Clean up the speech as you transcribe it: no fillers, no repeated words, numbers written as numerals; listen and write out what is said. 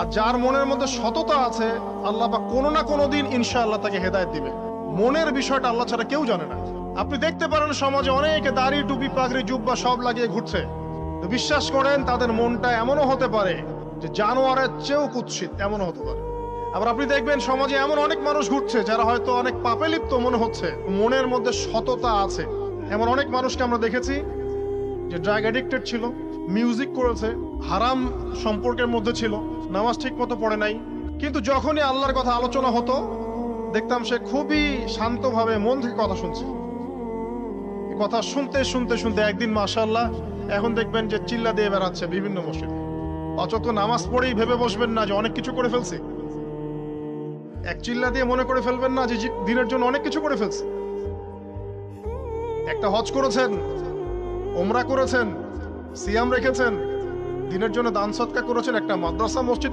আর যার মনের মধ্যে সততা আছে, আল্লাহ পাক কোনো না কোনো দিন ইনশাআল্লাহ তাকে হেদায়েত দিবে। মনের বিষয়টা আল্লাহ ছাড়া কেউ জানে না। আপনি দেখতে পারেন সমাজে অনেকে দাড়ি, টুপি, পাগড়ি, জুব্বা সব লাগিয়ে ঘুরছে, তো বিশ্বাস করেন তাদের মনটা এমনও হতে পারে যে জানোয়ারের চেয়েও কুৎসিত, এমনও হতে পারে। আবার আপনি দেখবেন সমাজে এমন অনেক মানুষ ঘুরছে যারা হয়তো অনেক পাপে লিপ্ত মনে হচ্ছে, মনের মধ্যে সততা আছে। এমন অনেক মানুষকে আমরা দেখেছি যে ড্রাগ অ্যাডিক্টেড ছিল, মিউজিক করেছে, হারাম সম্পর্কের মধ্যে ছিল, নামাজ ঠিক মতো পড়ে নাই, কিন্তু যখনই আল্লাহর কথা আলোচনা হতো দেখতাম সে খুবই শান্তভাবে মন থেকে কথা শুনছে। কথা শুনতে শুনতে শুনতে একদিন মাশাআল্লাহ এখন দেখবেন যে চিল্লা দিয়ে বেড়াচ্ছে বিভিন্ন মসজিদে। অচত নামাজ পড়েই ভেবে বসবেন না যে অনেক কিছু করে ফেলছে। এক চিল্লা দিয়ে মনে করে ফেলবেন না যে দিনের জন্য অনেক কিছু করে ফেলছে। একটা হজ করেছেন, ওমরা করেছেন, সিয়াম রেখেছেন, দিনের জন্য দান সদকা করেছেন, একটা মাদ্রাসা মসজিদ